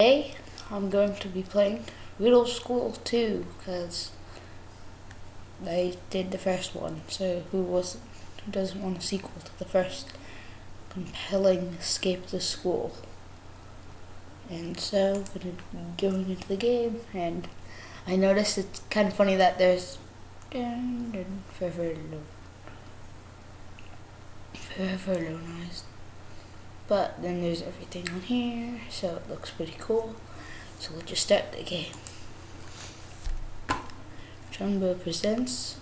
Today, I'm going to be playing Riddle School 2 because I did the first one. So who doesn't want a sequel to the first compelling escape to school? And so I'm gonna be going into the game, and I noticed it's kind of funny that there's forever alone, but then there's everything on here, so it looks pretty cool. So let's just start the game. Jumbo presents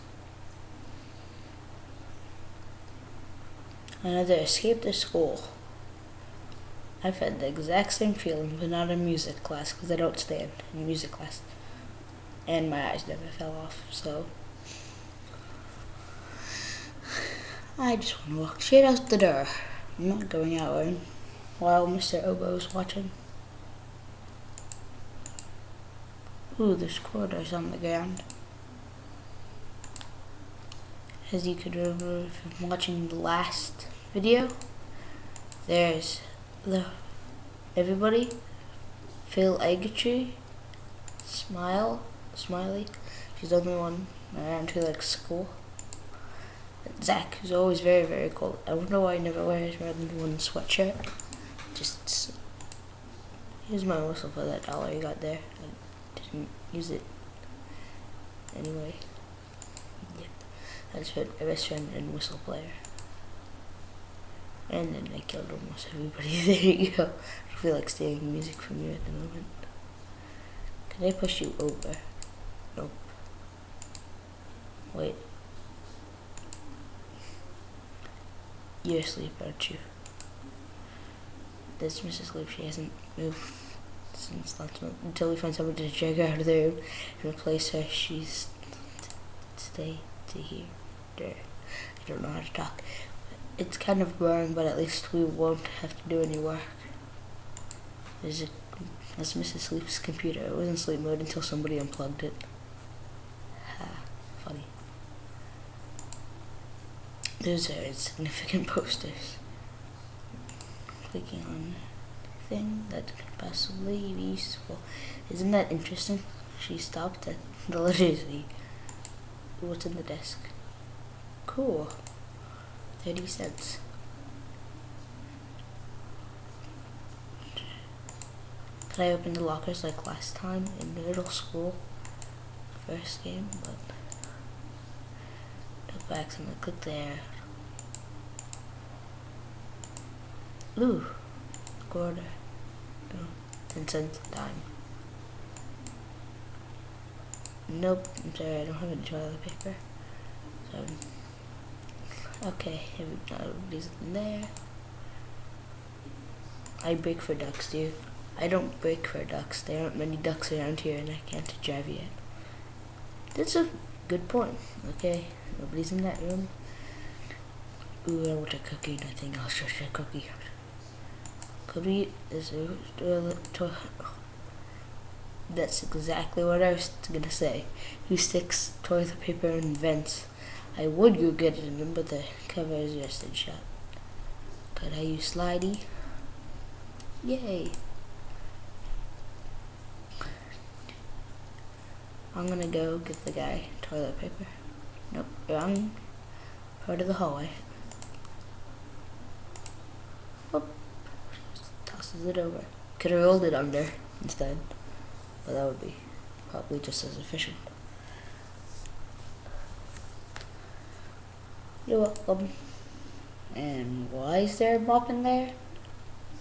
another escape to school. I've had the exact same feeling, but not in music class, because I don't stand in music class. And my eyes never fell off, so I just want to walk straight out the door. I'm not going out while Mr. Oboe's watching. Ooh, there's quarters on the ground. As you could remember from watching the last video, there's everybody, Phil Eggtree, Smiley, she's the only one around who likes school. And Zach, who's always very, very cold. I wonder why he never wears more than one sweatshirt. Just, here's my whistle for that dollar you got there. I didn't use it anyway. Yeah, that's my best friend and whistle player. And then I killed almost everybody. There you go. I feel like stealing music from you at the moment. Can I push you over? Nope. Wait. You're asleep, aren't you? This Mrs. Sleep, she hasn't moved since last month. Until we find someone to drag her out of the room and replace her, she's stay to here. There. I don't know how to talk. It's kind of boring, but at least we won't have to do any work. That's Mrs. Sleep's computer. It was in sleep mode until somebody unplugged it. Ha, funny. Those are insignificant posters. Clicking on anything that could possibly be useful. Isn't that interesting? She stopped at the letter Z. What's in the desk? Cool. 30 cents. Could I open the lockers like last time in middle school? First game, but no backs. I'm gonna click there. Ooh, quarter. No, 10 cents a dime. Nope, I'm sorry, I don't have any toilet paper. So, okay, everybody's in there. I break for ducks, dude. I don't break for ducks. There aren't many ducks around here, and I can't drive yet. That's a good point. Okay, nobody's in that room. Ooh, I want a cookie. Nothing else, just a cookie. Cookie is that's exactly what I was gonna say. Who sticks toilet paper in vents? I would go get it in them, but the cover is rested shut. Could I use Slidey? Yay! I'm gonna go get the guy toilet paper. Nope, wrong part of the hallway. Whoop. Tosses it over. Could have rolled it under instead, but that would be probably just as efficient. You're welcome. And why is there a mop in there?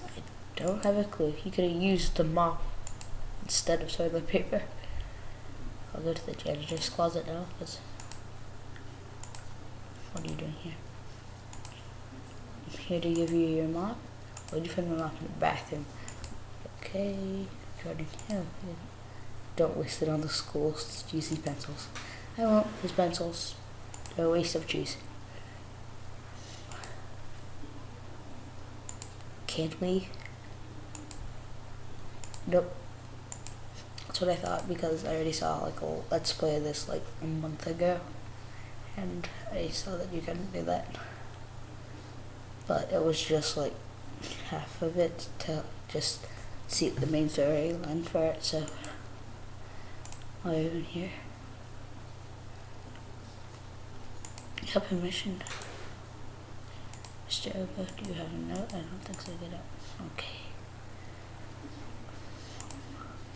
I don't have a clue. He could have used the mop instead of toilet paper. I'll go to the janitor's closet now. What are you doing here? I'm here to give you your mop. Where'd you find my mop? In the bathroom. Okay. Jordan, yeah. Don't waste it on the school's juicy pencils. I won't. His pencils are a waste of juice. Can't we? Nope. That's what I thought, because I already saw like a let's play this like a month ago, and I saw that you couldn't do that. But it was just like half of it to just see the main storyline for it, so I'll even here. You have permission. Mr. Ogo, do you have a note? I don't think so. Get out. Okay.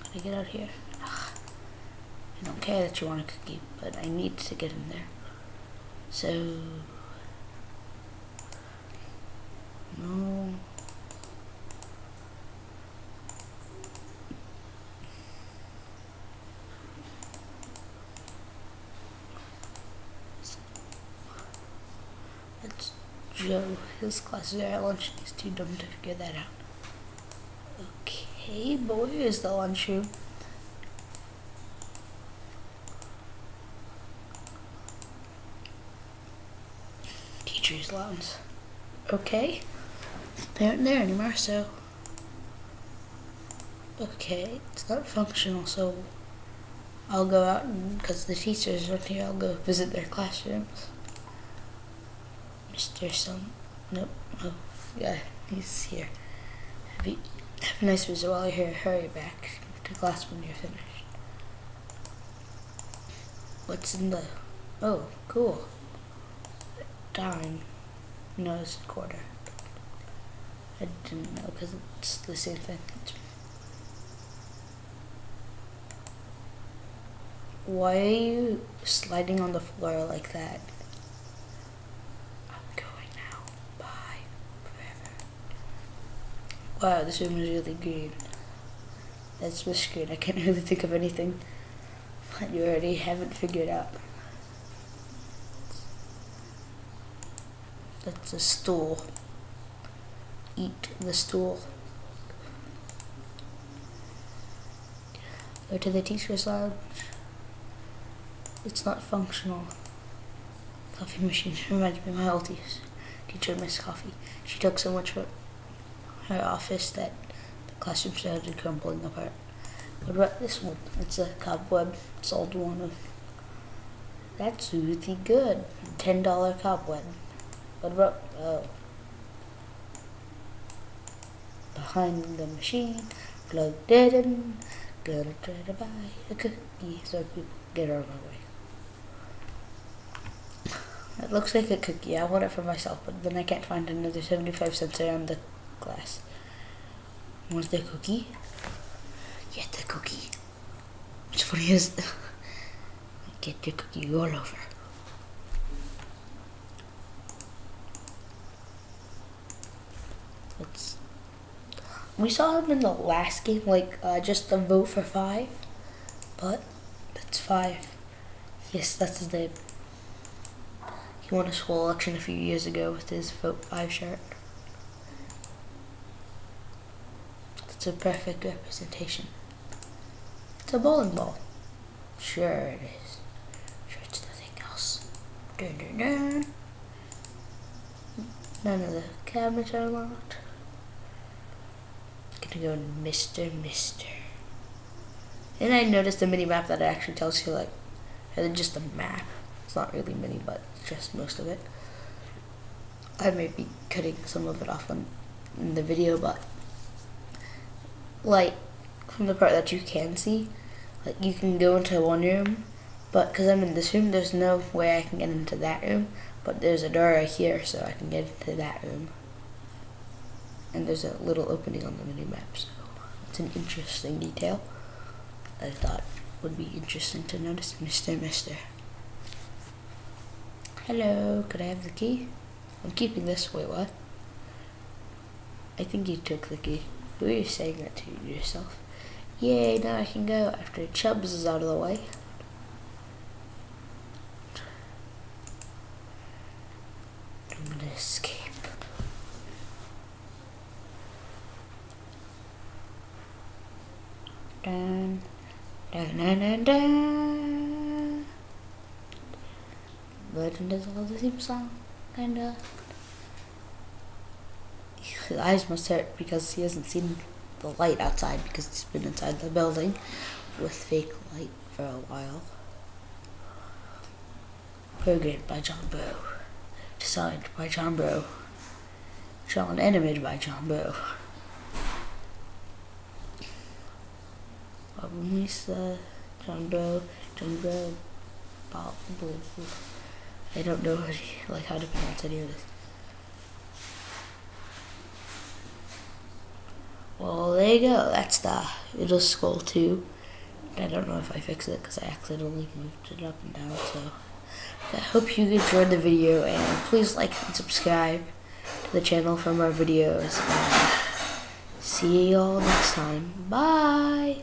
Can I get out here? Ugh. I don't care that you want a cookie, but I need to get in there. So... no... That's Joe. His classes are at lunch. He's too dumb to figure that out. Okay, but where is the lunchroom? Teacher's lounge. Okay. They aren't there anymore, so... okay, it's not functional, so... I'll go out and, because the teachers aren't here, I'll go visit their classrooms. Mr. Sun. Nope. Oh, yeah, he's here. Have a nice visit while you're here. Hurry back to class when you're finished. What's in the... oh, cool. Dime. No, it's a quarter. I didn't know because it's the same thing. Why are you sliding on the floor like that? I'm going now. Bye. Forever. Wow, this room is really green. That's the screen. I can't really think of anything that you already haven't figured out. That's a stool. Eat the stool. Go to the teacher's lounge. It's not functional. Coffee machine reminds me of my old teacher, Miss Coffee. She took so much from her office that the classroom started crumbling apart. What about this one? It's a cobweb. It's old one. That's really good. $10 cobweb. What about, oh. Behind the machine, plugged it in, gonna try to buy a cookie so people get out of my way. It looks like a cookie. I want it for myself, but then I can't find another 75 cents around the glass. What's the cookie? Get the cookie. What's funny is, get the cookie all over. We saw him in the last game, like just a vote for 5, but that's 5. Yes, that's his name. He won a school election a few years ago with his vote 5 shirt. That's a perfect representation. It's a bowling ball. Sure it is. Sure it's nothing else. Dun, dun, dun. None of the cabinets are locked. Gonna go Mr. And I noticed a mini map that actually tells you, like, rather than just a map. It's not really mini, but just most of it. I may be cutting some of it off in the video, but like from the part that you can see, like you can go into one room, but because I'm in this room, there's no way I can get into that room. But there's a door right here, so I can get into that room. And there's a little opening on the mini-map, so it's an interesting detail that I thought would be interesting to notice. Mr. Hello, could I have the key? I'm keeping this. Wait, what? I think you took the key. Who are you saying that to yourself? Yay, now I can go after Chubbs is out of the way. I'm gonna escape. Dun, dun, dun, dun, dun. Legend is all the same song, kinda. His eyes must hurt because he hasn't seen the light outside because he's been inside the building with fake light for a while. Programmed by John Bro. Designed by John Bro. Drawn and animated by John Bro. Lisa, John Doe, Bob, I don't know how to pronounce any of this. Well, there you go. That's the Riddle School 2. I don't know if I fixed it because I accidentally moved it up and down. So I hope you enjoyed the video, and please like and subscribe to the channel for more videos. And see you all next time. Bye.